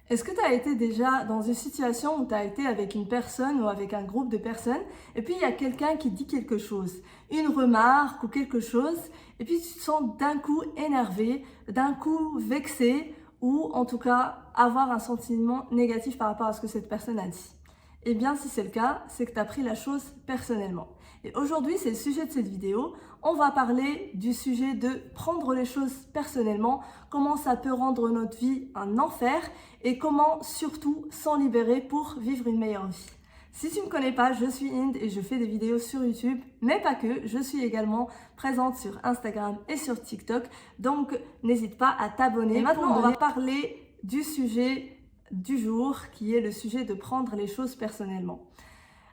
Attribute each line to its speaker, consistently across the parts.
Speaker 1: Est-ce que tu as été déjà dans une situation où tu as été avec une personne ou avec un groupe de personnes et puis il y a quelqu'un qui dit quelque chose, une remarque ou quelque chose et puis tu te sens d'un coup énervé, d'un coup vexé ou en tout cas avoir un sentiment négatif par rapport à ce que cette personne a dit? Eh bien si c'est le cas, c'est que tu as pris la chose personnellement. Et aujourd'hui, c'est le sujet de cette vidéo. On va parler du sujet de prendre les choses personnellement, comment ça peut rendre notre vie un enfer et comment surtout s'en libérer pour vivre une meilleure vie. Si tu ne me connais pas, je suis Inde et je fais des vidéos sur YouTube, mais pas que, je suis également présente sur Instagram et sur TikTok, donc n'hésite pas à t'abonner. Et maintenant, on va parler du sujet du jour, qui est le sujet de prendre les choses personnellement.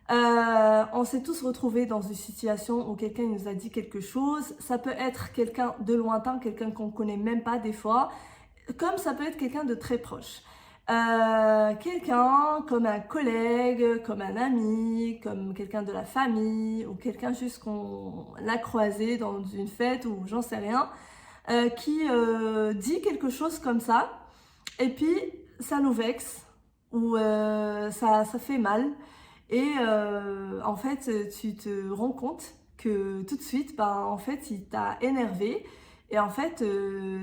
Speaker 1: On s'est tous retrouvés dans une situation où quelqu'un nous a dit quelque chose. Ça peut être quelqu'un de lointain, quelqu'un qu'on ne connaît même pas des fois, comme ça peut être quelqu'un de très proche. Quelqu'un comme un collègue, comme un ami, comme quelqu'un de la famille ou quelqu'un juste qu'on a croisé dans une fête ou j'en sais rien, qui dit quelque chose comme ça et puis ça nous vexe ou ça fait mal. Et en fait, tu te rends compte que tout de suite, en fait, il t'a énervé. Et en fait,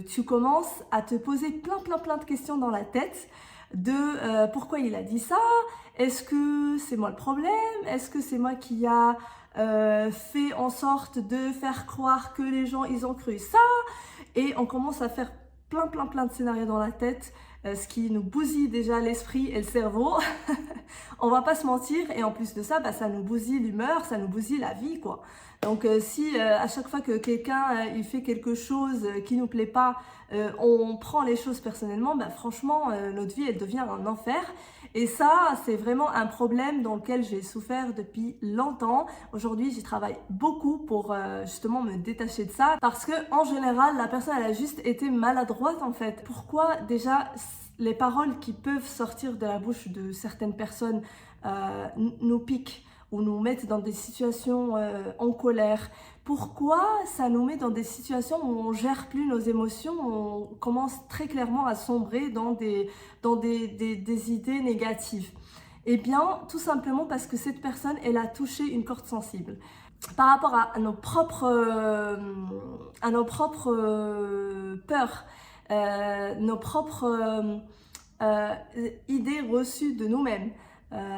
Speaker 1: tu commences à te poser plein de questions dans la tête de pourquoi il a dit ça? Est-ce que c'est moi le problème? Est-ce que c'est moi qui a fait en sorte de faire croire que les gens, ils ont cru ça? Et on commence à faire plein de scénarios dans la tête, ce qui nous bousille déjà l'esprit et le cerveau. On va pas se mentir, et en plus de ça, ça nous bousille l'humeur, ça nous bousille la vie, quoi. Donc si à chaque fois que quelqu'un il fait quelque chose qui nous plaît pas, on prend les choses personnellement, franchement notre vie elle devient un enfer. Et ça c'est vraiment un problème dans lequel j'ai souffert depuis longtemps. Aujourd'hui j'y travaille beaucoup pour justement me détacher de ça, parce que en général la personne elle a juste été maladroite en fait. Pourquoi déjà les paroles qui peuvent sortir de la bouche de certaines personnes nous piquent ou nous mettent dans des situations en colère? Pourquoi ça nous met dans des situations où on gère plus nos émotions, on commence très clairement à sombrer dans des idées négatives? Eh bien, tout simplement parce que cette personne, elle a touché une corde sensible. Par rapport à nos propres peurs, nos propres idées reçues de nous-mêmes.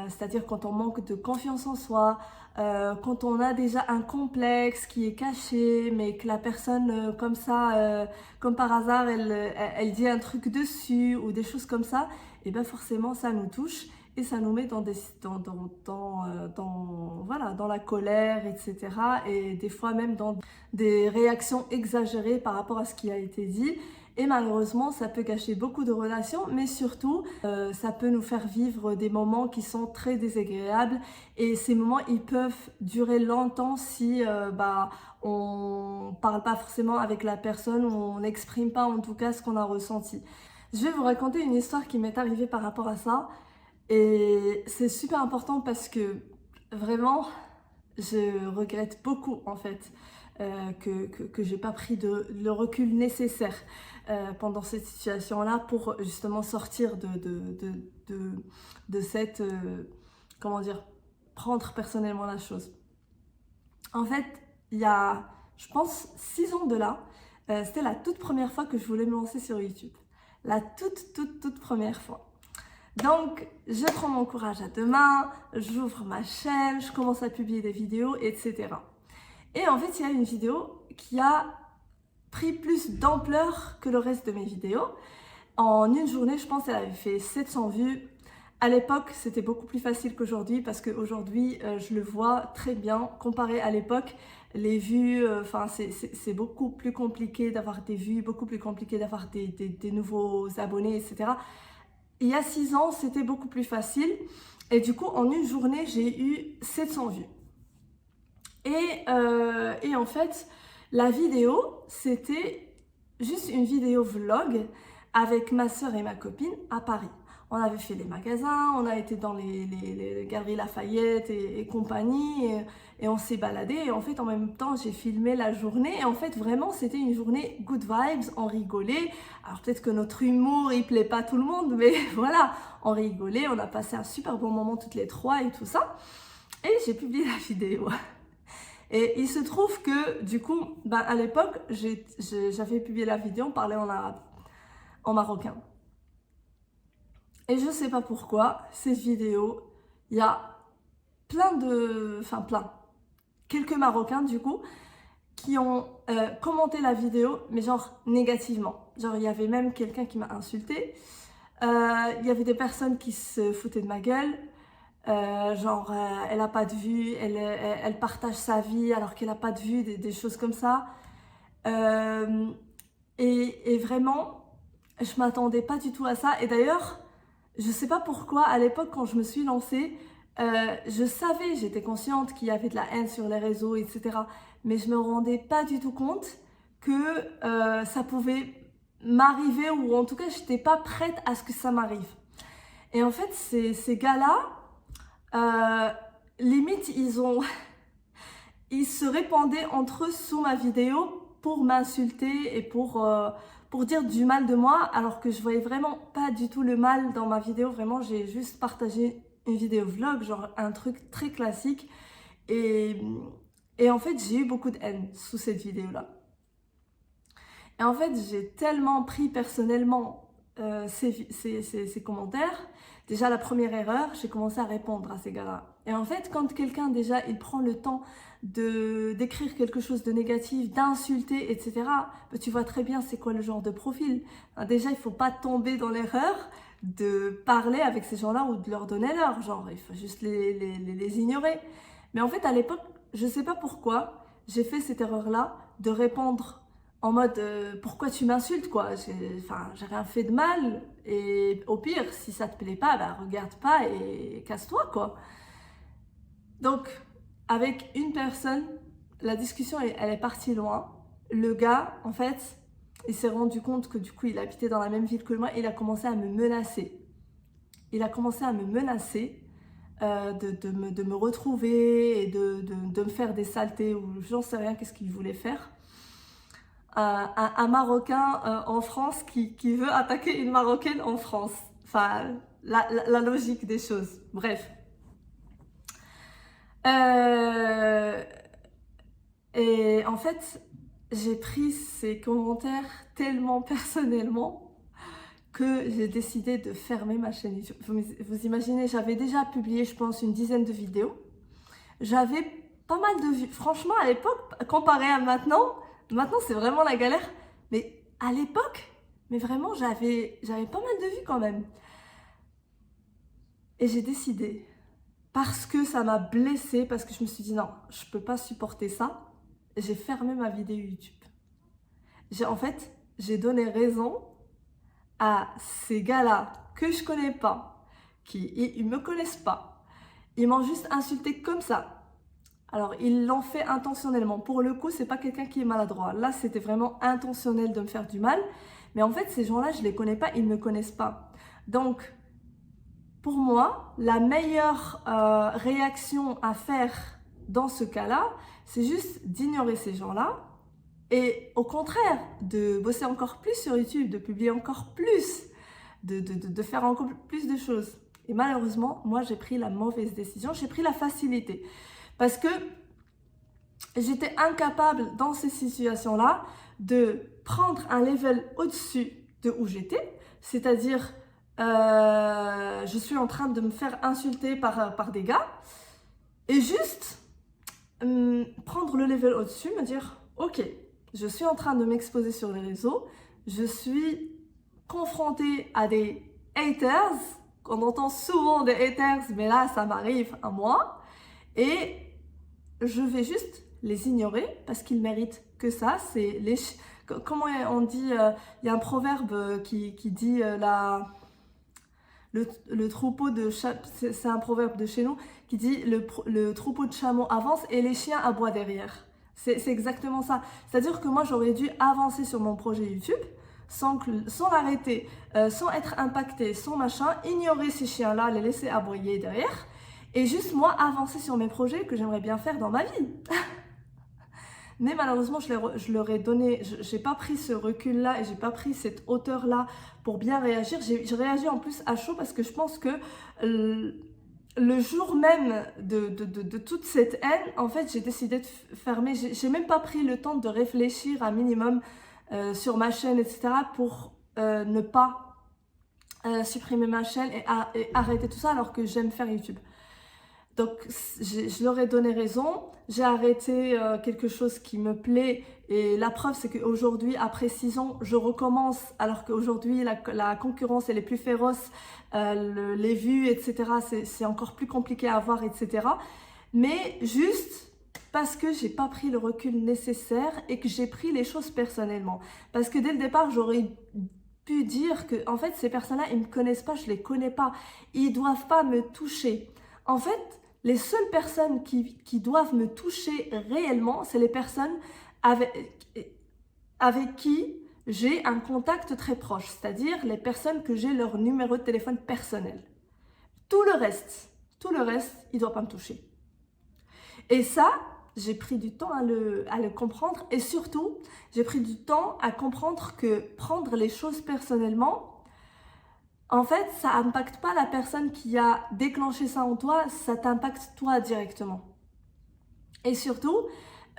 Speaker 1: C'est-à-dire quand on manque de confiance en soi, quand on a déjà un complexe qui est caché, mais que la personne comme ça, comme par hasard, elle dit un truc dessus ou des choses comme ça, et bien forcément ça nous touche et ça nous met voilà, dans la colère, etc. Et des fois même dans des réactions exagérées par rapport à ce qui a été dit. Et malheureusement, ça peut gâcher beaucoup de relations, mais surtout, ça peut nous faire vivre des moments qui sont très désagréables. Et ces moments, ils peuvent durer longtemps si on parle pas forcément avec la personne ou on n'exprime pas en tout cas ce qu'on a ressenti. Je vais vous raconter une histoire qui m'est arrivée par rapport à ça. Et c'est super important parce que vraiment, je regrette beaucoup en fait que j'ai pas pris le recul nécessaire pendant cette situation-là pour justement sortir de cette, comment dire, prendre personnellement la chose. En fait, il y a, je pense, 6 ans de là, c'était la toute première fois que je voulais me lancer sur YouTube. La toute première fois. Donc, je prends mon courage à deux mains, j'ouvre ma chaîne, je commence à publier des vidéos, etc. Et en fait, il y a une vidéo qui a pris plus d'ampleur que le reste de mes vidéos. En une journée, je pense qu'elle avait fait 700 vues. À l'époque, c'était beaucoup plus facile qu'aujourd'hui parce qu'aujourd'hui, je le vois très bien. Comparé à l'époque, les vues, c'est beaucoup plus compliqué d'avoir des vues, beaucoup plus compliqué d'avoir des nouveaux abonnés, etc. Il y a 6 ans, c'était beaucoup plus facile. Et du coup, en une journée, j'ai eu 700 vues. Et en fait, la vidéo, c'était juste une vidéo vlog avec ma soeur et ma copine à Paris. On avait fait les magasins, on a été dans les galeries Lafayette et compagnie, et on s'est baladé. Et en fait, en même temps, j'ai filmé la journée. Et en fait, vraiment, c'était une journée good vibes, on rigolait. Alors peut-être que notre humour, il plaît pas à tout le monde, mais voilà, on rigolait, on a passé un super bon moment toutes les trois et tout ça. Et j'ai publié la vidéo. Et il se trouve que, du coup, à l'époque, j'avais publié la vidéo, on parlait en arabe, en marocain. Et je sais pas pourquoi, cette vidéo, il y a quelques Marocains, du coup, qui ont commenté la vidéo, mais genre négativement. Genre, il y avait même quelqu'un qui m'a insulté. Il y avait des personnes qui se foutaient de ma gueule. Elle a pas de vue, elle partage sa vie alors qu'elle a pas de vue, des choses comme ça. Et vraiment, je m'attendais pas du tout à ça. Et d'ailleurs, je sais pas pourquoi, à l'époque, quand je me suis lancée, je savais, j'étais consciente qu'il y avait de la haine sur les réseaux, etc. Mais je me rendais pas du tout compte que ça pouvait m'arriver, ou en tout cas, j'étais pas prête à ce que ça m'arrive. Et en fait, ces gars-là, limite, ils se répandaient entre eux sous ma vidéo pour m'insulter et pour dire du mal de moi, alors que je voyais vraiment pas du tout le mal dans ma vidéo. Vraiment, j'ai juste partagé une vidéo vlog, genre un truc très classique. Et en fait, j'ai eu beaucoup de haine sous cette vidéo-là. Et en fait, j'ai tellement pris personnellement ces commentaires. Déjà, la première erreur, j'ai commencé à répondre à ces gars-là. Et en fait, quand quelqu'un, déjà, il prend le temps d'écrire quelque chose de négatif, d'insulter, etc., tu vois très bien c'est quoi le genre de profil. Déjà, il ne faut pas tomber dans l'erreur de parler avec ces gens-là ou de leur donner l'heure. Genre, il faut juste les ignorer. Mais en fait, à l'époque, je ne sais pas pourquoi, j'ai fait cette erreur-là de répondre en mode pourquoi tu m'insultes, quoi. J'ai rien fait de mal, et au pire, si ça te plaît pas, regarde pas et casse-toi, quoi. Donc, avec une personne, la discussion, elle est partie loin. Le gars, en fait, il s'est rendu compte que du coup, il habitait dans la même ville que moi, et il a commencé à me menacer. Il a commencé à me menacer de me retrouver et de me faire des saletés, ou j'en sais rien, qu'est-ce qu'il voulait faire. Un Marocain en France qui veut attaquer une Marocaine en France. Enfin, la logique des choses. Bref. Et en fait, j'ai pris ces commentaires tellement personnellement que j'ai décidé de fermer ma chaîne YouTube. Vous imaginez, j'avais déjà publié, je pense, une dizaine de vidéos. J'avais pas mal de vues. Franchement, à l'époque, comparé à maintenant c'est vraiment la galère. Mais à l'époque, mais vraiment, j'avais pas mal de vues quand même. Et j'ai décidé, parce que ça m'a blessée, parce que je me suis dit non, je peux pas supporter ça, j'ai fermé ma vidéo YouTube. En fait, j'ai donné raison à ces gars-là que je connais pas, ils me connaissent pas. Ils m'ont juste insulté comme ça. Alors, ils l'ont fait intentionnellement. Pour le coup, c'est pas quelqu'un qui est maladroit. Là, c'était vraiment intentionnel de me faire du mal. Mais en fait, ces gens-là, je les connais pas, ils ne me connaissent pas. Donc, pour moi, la meilleure réaction à faire dans ce cas-là, c'est juste d'ignorer ces gens-là et au contraire, de bosser encore plus sur YouTube, de publier encore plus, de faire encore plus de choses. Et malheureusement, moi, j'ai pris la mauvaise décision, j'ai pris la facilité. Parce que j'étais incapable dans ces situations-là de prendre un level au-dessus de où j'étais, c'est-à-dire je suis en train de me faire insulter par des gars, et juste prendre le level au-dessus, me dire ok, je suis en train de m'exposer sur les réseaux, je suis confrontée à des haters, on entend souvent des haters, mais là ça m'arrive à moi, et je vais juste les ignorer parce qu'ils méritent que ça. C'est comment on dit, il y a un proverbe qui dit le troupeau de c'est un proverbe de chez nous qui dit le troupeau de chameaux avance et les chiens aboient derrière. C'est exactement ça. C'est-à-dire que moi j'aurais dû avancer sur mon projet YouTube, sans l'arrêter, sans être impacté, sans machin, ignorer ces chiens-là, les laisser aboyer derrière, et juste moi avancer sur mes projets que j'aimerais bien faire dans ma vie. Mais malheureusement, je leur ai donné, j'ai pas pris ce recul-là et j'ai pas pris cette hauteur-là pour bien réagir. J'ai réagi en plus à chaud parce que je pense que le jour même de toute cette haine, en fait, j'ai décidé de fermer. J'ai même pas pris le temps de réfléchir un minimum sur ma chaîne, etc. pour ne pas supprimer ma chaîne et arrêter tout ça alors que j'aime faire YouTube. Donc, je leur ai donné raison, j'ai arrêté quelque chose qui me plaît et la preuve c'est qu'aujourd'hui, après 6 ans, je recommence alors qu'aujourd'hui la concurrence elle est plus féroce, les vues, etc. c'est encore plus compliqué à avoir, etc. Mais juste parce que j'ai pas pris le recul nécessaire et que j'ai pris les choses personnellement. Parce que dès le départ, j'aurais pu dire que en fait ces personnes-là, ils me connaissent pas, je les connais pas, ils doivent pas me toucher. En fait, les seules personnes qui doivent me toucher réellement, c'est les personnes avec qui j'ai un contact très proche, c'est-à-dire les personnes que j'ai leur numéro de téléphone personnel. Tout le reste, il ne doit pas me toucher. Et ça, j'ai pris du temps à le comprendre et surtout, j'ai pris du temps à comprendre que prendre les choses personnellement, en fait, ça n'impacte pas la personne qui a déclenché ça en toi, ça t'impacte toi directement. Et surtout,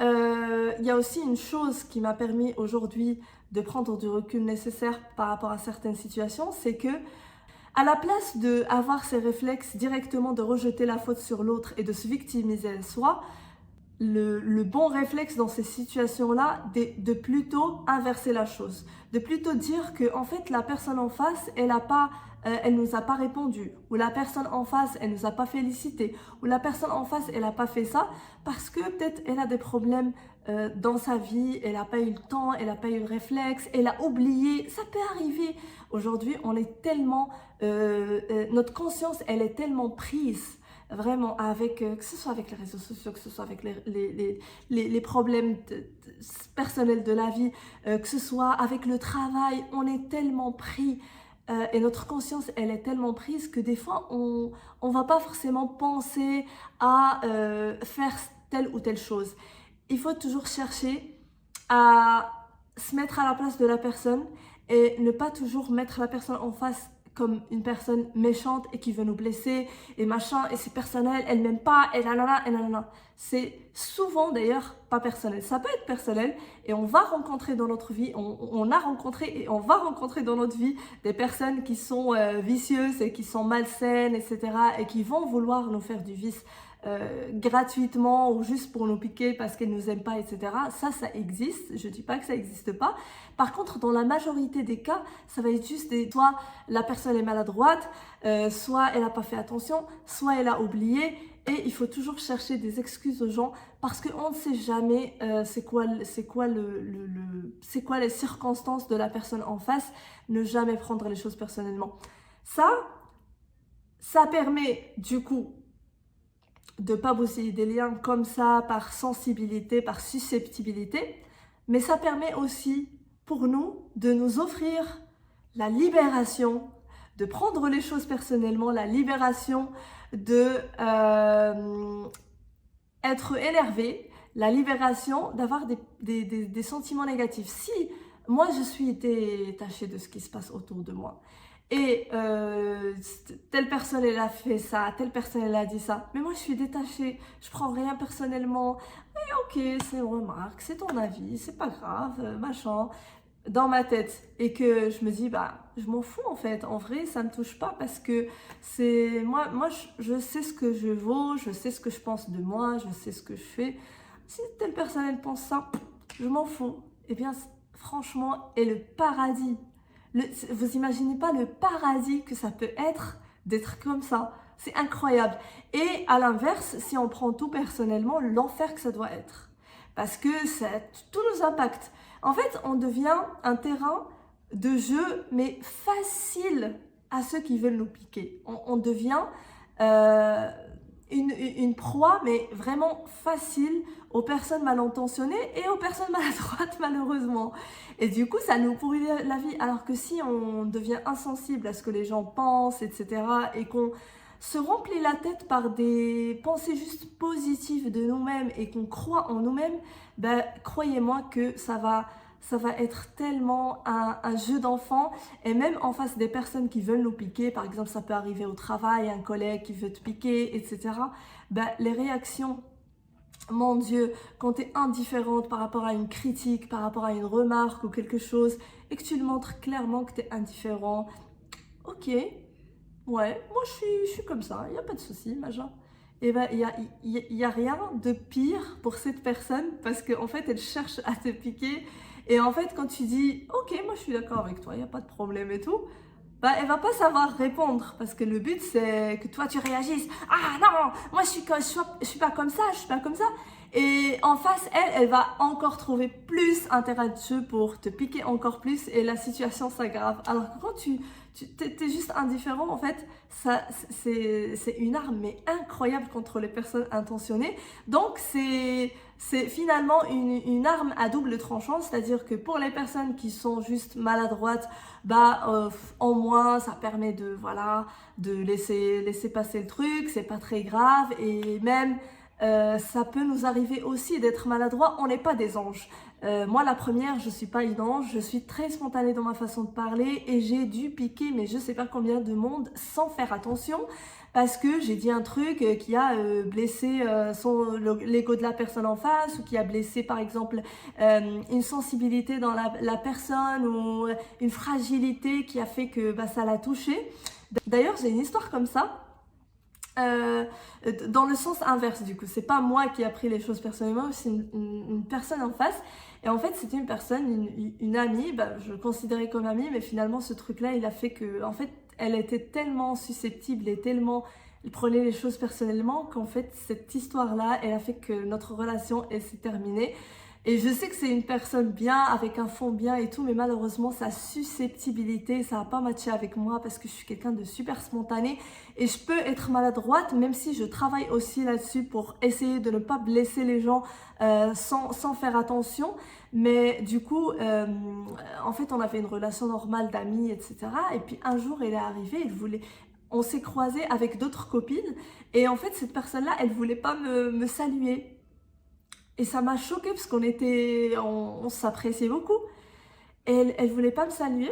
Speaker 1: il y a aussi une chose qui m'a permis aujourd'hui de prendre du recul nécessaire par rapport à certaines situations, c'est que à la place d'avoir ces réflexes directement de rejeter la faute sur l'autre et de se victimiser soi, le bon réflexe dans ces situations-là, de plutôt inverser la chose, de plutôt dire que en fait la personne en face, elle nous a pas répondu, ou la personne en face, elle nous a pas félicité, ou la personne en face, elle a pas fait ça parce que peut-être elle a des problèmes dans sa vie, elle a pas eu le temps, elle a pas eu le réflexe, elle a oublié, ça peut arriver. Aujourd'hui, on est tellement, notre conscience, elle est tellement prise. Vraiment, avec, que ce soit avec les réseaux sociaux, que ce soit avec les problèmes personnels de la vie, que ce soit avec le travail, on est tellement pris et notre conscience, elle est tellement prise que des fois, on va pas forcément penser à faire telle ou telle chose. Il faut toujours chercher à se mettre à la place de la personne et ne pas toujours mettre la personne en face comme une personne méchante et qui veut nous blesser et machin, et c'est personnel, elle m'aime pas, et nanana, et nanana. C'est souvent d'ailleurs pas personnel. Ça peut être personnel et on va rencontrer dans notre vie, on a rencontré et on va rencontrer dans notre vie des personnes qui sont vicieuses et qui sont malsaines, etc. et qui vont vouloir nous faire du vice gratuitement ou juste pour nous piquer parce qu'elles nous aiment pas, etc. Ça existe, je dis pas que ça existe pas. Par contre, dans la majorité des cas, ça va être juste soit la personne est maladroite, soit elle a pas fait attention, soit elle a oublié. Et il faut toujours chercher des excuses aux gens parce qu'on ne sait jamais c'est quoi les circonstances de la personne en face. Ne jamais prendre les choses personnellement. Ça permet du coup de ne pas bousiller des liens comme ça par sensibilité, par susceptibilité, mais ça permet aussi pour nous de nous offrir la libération, de prendre les choses personnellement, la libération de être énervé, la libération d'avoir des sentiments négatifs. Si moi je suis détachée de ce qui se passe autour de moi, et telle personne elle a fait ça, telle personne elle a dit ça, mais moi je suis détachée, je prends rien personnellement, et ok c'est une remarque, c'est ton avis, c'est pas grave, machin, dans ma tête, et que je me dis bah je m'en fous en fait, en vrai ça me touche pas parce que c'est moi je sais ce que je vaux, je sais ce que je pense de moi, je sais ce que je fais. Si telle personne elle pense ça, je m'en fous. Et bien franchement, et le paradis. Vous imaginez pas le paradis que ça peut être d'être comme ça. C'est incroyable. Et à l'inverse, si on prend tout personnellement, l'enfer que ça doit être. Parce que tout nous impacte. En fait, on devient un terrain de jeu, mais facile à ceux qui veulent nous piquer. On devient une proie, mais vraiment facile aux personnes mal intentionnées et aux personnes maladroites, malheureusement. Et du coup, ça nous pourrit la vie. Alors que si on devient insensible à ce que les gens pensent, etc., et qu'on se remplit la tête par des pensées juste positives de nous-mêmes et qu'on croit en nous-mêmes, ben, croyez-moi que ça va être tellement un jeu d'enfant. Et même en face des personnes qui veulent nous piquer, par exemple, ça peut arriver au travail, un collègue qui veut te piquer, etc., ben, les réactions, mon Dieu, quand tu es indifférente par rapport à une critique, par rapport à une remarque ou quelque chose, et que tu le montres clairement que tu es indifférent, ok, ouais, moi je suis comme ça, il n'y a pas de souci, machin. Et ben, y a rien de pire pour cette personne parce qu'en fait, elle cherche à te piquer. Et en fait, quand tu dis, ok, moi je suis d'accord avec toi, il n'y a pas de problème et tout, bah, elle va pas savoir répondre parce que le but c'est que toi tu réagisses. Ah non, moi je suis pas comme ça, je suis pas comme ça. Et en face, elle va encore trouver plus intérêt de jeu pour te piquer encore plus et la situation s'aggrave. Alors que quand t'es juste indifférent, en fait, ça, c'est une arme mais incroyable contre les personnes intentionnées. Donc c'est finalement une arme à double tranchant, c'est-à-dire que pour les personnes qui sont juste maladroites, bah en moins ça permet de voilà de laisser passer le truc, c'est pas très grave et même ça peut nous arriver aussi d'être maladroit, on n'est pas des anges. Moi la première, je suis pas une ange, je suis très spontanée dans ma façon de parler et j'ai dû piquer mais je sais pas combien de monde sans faire attention parce que j'ai dit un truc qui a blessé l'ego de la personne en face ou qui a blessé par exemple une sensibilité dans la personne ou une fragilité qui a fait que bah, ça l'a touché. D'ailleurs, j'ai une histoire comme ça. Euh, Dans le sens inverse du coup, c'est pas moi qui ai appris les choses personnellement, c'est une personne en face et en fait c'était une personne, une amie, bah, je le considérais comme amie mais finalement ce truc là il a fait que en fait elle était tellement susceptible et tellement elle prenait les choses personnellement qu'en fait cette histoire là elle a fait que notre relation elle s'est terminée. Et je sais que c'est une personne bien, avec un fond bien et tout, mais malheureusement, sa susceptibilité, ça n'a pas matché avec moi parce que je suis quelqu'un de super spontané et je peux être maladroite, même si je travaille aussi là-dessus pour essayer de ne pas blesser les gens sans faire attention. Mais du coup, en fait, on avait une relation normale d'amis, etc. Et puis un jour, elle est arrivée, on s'est croisés avec d'autres copines et en fait, cette personne-là, elle voulait pas me saluer. Et ça m'a choquée parce on s'appréciait beaucoup. Et elle voulait pas me saluer.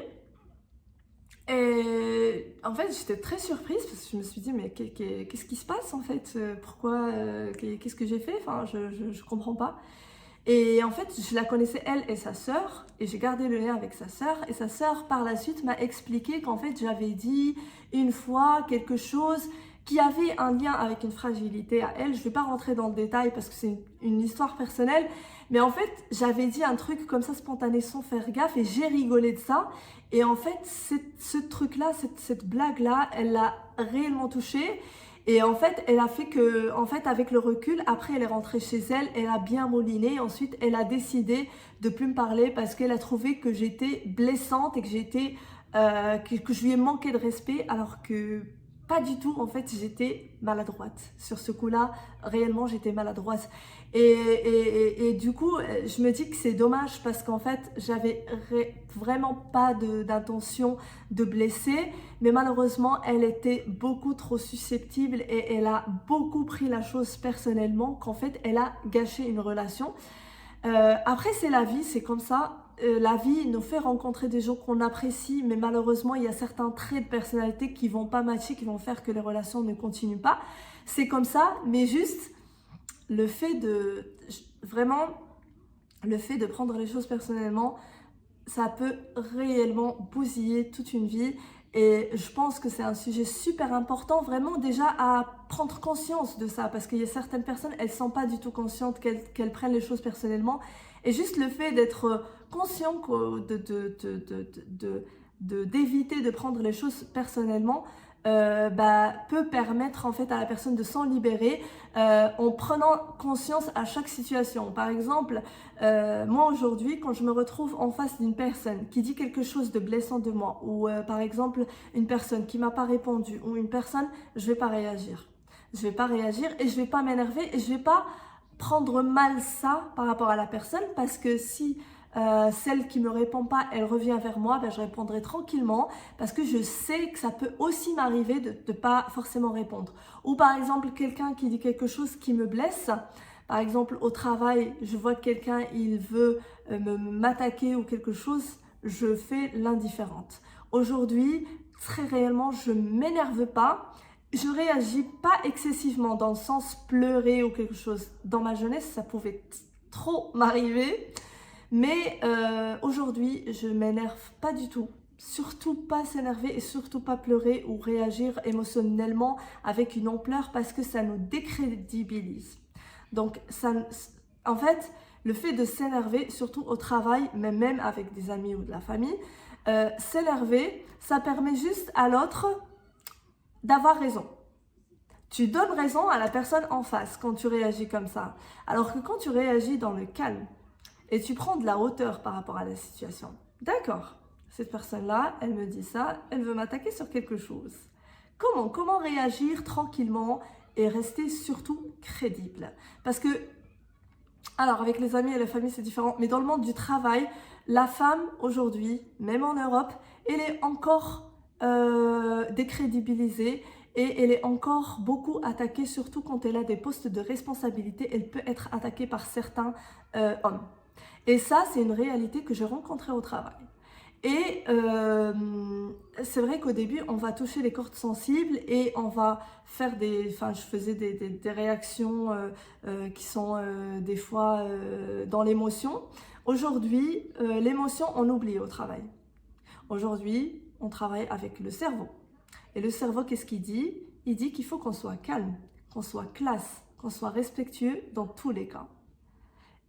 Speaker 1: Et en fait, j'étais très surprise parce que je me suis dit, mais qu'est-ce qui se passe en fait? Pourquoi? Qu'est-ce que j'ai fait? Enfin, je comprends pas. Et en fait, je la connaissais elle et sa sœur, et j'ai gardé le lien avec sa sœur. Et sa sœur, par la suite, m'a expliqué qu'en fait, j'avais dit une fois quelque chose qui avait un lien avec une fragilité à elle. Je ne vais pas rentrer dans le détail parce que c'est une histoire personnelle, mais en fait, j'avais dit un truc comme ça spontané sans faire gaffe et j'ai rigolé de ça. Et en fait, ce truc-là, cette blague-là, elle l'a réellement touchée. Et en fait, elle a fait que, en fait, avec le recul, après, elle est rentrée chez elle, elle a bien mouliné. Ensuite, elle a décidé de plus me parler parce qu'elle a trouvé que j'étais blessante et que je lui ai manqué de respect, alors que pas du tout. En fait, j'étais maladroite. Sur ce coup-là, réellement, j'étais maladroite. Et du coup, je me dis que c'est dommage parce qu'en fait, j'avais vraiment pas d'intention de blesser. Mais malheureusement, elle était beaucoup trop susceptible et elle a beaucoup pris la chose personnellement qu'en fait, elle a gâché une relation. Après, c'est la vie, c'est comme ça. La vie nous fait rencontrer des gens qu'on apprécie, mais malheureusement, il y a certains traits de personnalité qui vont pas matcher, qui vont faire que les relations ne continuent pas. C'est comme ça, mais juste le fait vraiment, le fait de prendre les choses personnellement, ça peut réellement bousiller toute une vie. Et je pense que c'est un sujet super important, vraiment déjà à prendre conscience de ça, parce qu'il y a certaines personnes, elles ne sont pas du tout conscientes qu'elles prennent les choses personnellement. Et juste le fait d'être conscient d'éviter de prendre les choses personnellement, bah, peut permettre en fait à la personne de s'en libérer en prenant conscience à chaque situation. Par exemple, moi aujourd'hui, quand je me retrouve en face d'une personne qui dit quelque chose de blessant de moi, ou par exemple une personne qui m'a pas répondu, ou une personne, je vais pas réagir. je vais pas réagir et je vais pas m'énerver et je vais pas prendre mal ça par rapport à la personne parce que si celle qui me répond pas, elle revient vers moi, ben, je répondrai tranquillement parce que je sais que ça peut aussi m'arriver de ne pas forcément répondre. Ou par exemple, quelqu'un qui dit quelque chose qui me blesse, par exemple au travail, je vois que quelqu'un il veut m'attaquer ou quelque chose, je fais l'indifférente. Aujourd'hui, très réellement, je m'énerve pas. Je réagis pas excessivement dans le sens pleurer ou quelque chose. Dans ma jeunesse, ça pouvait trop m'arriver. Mais aujourd'hui, je m'énerve pas du tout. Surtout pas s'énerver et surtout pas pleurer ou réagir émotionnellement avec une ampleur parce que ça nous décrédibilise. Donc, en fait, le fait de s'énerver, surtout au travail, mais même avec des amis ou de la famille, s'énerver, ça permet juste à l'autre d'avoir raison. Tu donnes raison à la personne en face quand tu réagis comme ça. Alors que quand tu réagis dans le calme et tu prends de la hauteur par rapport à la situation, d'accord, cette personne-là, elle me dit ça, elle veut m'attaquer sur quelque chose. Comment réagir tranquillement et rester surtout crédible? Parce que, alors avec les amis et la famille c'est différent, mais dans le monde du travail, la femme aujourd'hui, même en Europe, elle est encore décrédibilisée et elle est encore beaucoup attaquée, surtout quand elle a des postes de responsabilité, elle peut être attaquée par certains hommes. Et ça, c'est une réalité que j'ai rencontrée au travail. Et c'est vrai qu'au début, on va toucher les cordes sensibles et on va faire je faisais des réactions qui sont des fois dans l'émotion. Aujourd'hui, l'émotion, on oublie au travail. Aujourd'hui, on travaille avec le cerveau. Et le cerveau, qu'est-ce qu'il dit? Il dit qu'il faut qu'on soit calme, qu'on soit classe, qu'on soit respectueux dans tous les cas.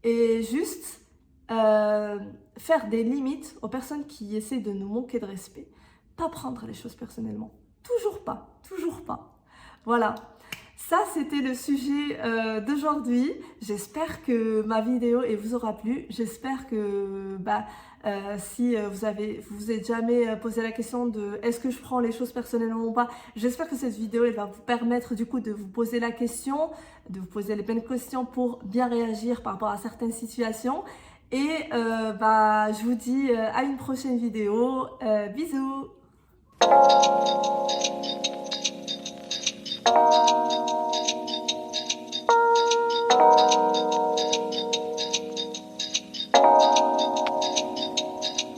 Speaker 1: Et juste faire des limites aux personnes qui essaient de nous manquer de respect. Pas prendre les choses personnellement. Toujours pas, toujours pas. Voilà. Ça, c'était le sujet d'aujourd'hui. J'espère que ma vidéo vous aura plu. J'espère que si vous êtes jamais posé la question de est-ce que je prends les choses personnellement ou pas, j'espère que cette vidéo elle va vous permettre du coup de vous poser la question, de vous poser les bonnes questions pour bien réagir par rapport à certaines situations. Et je vous dis à une prochaine vidéo. Bisous!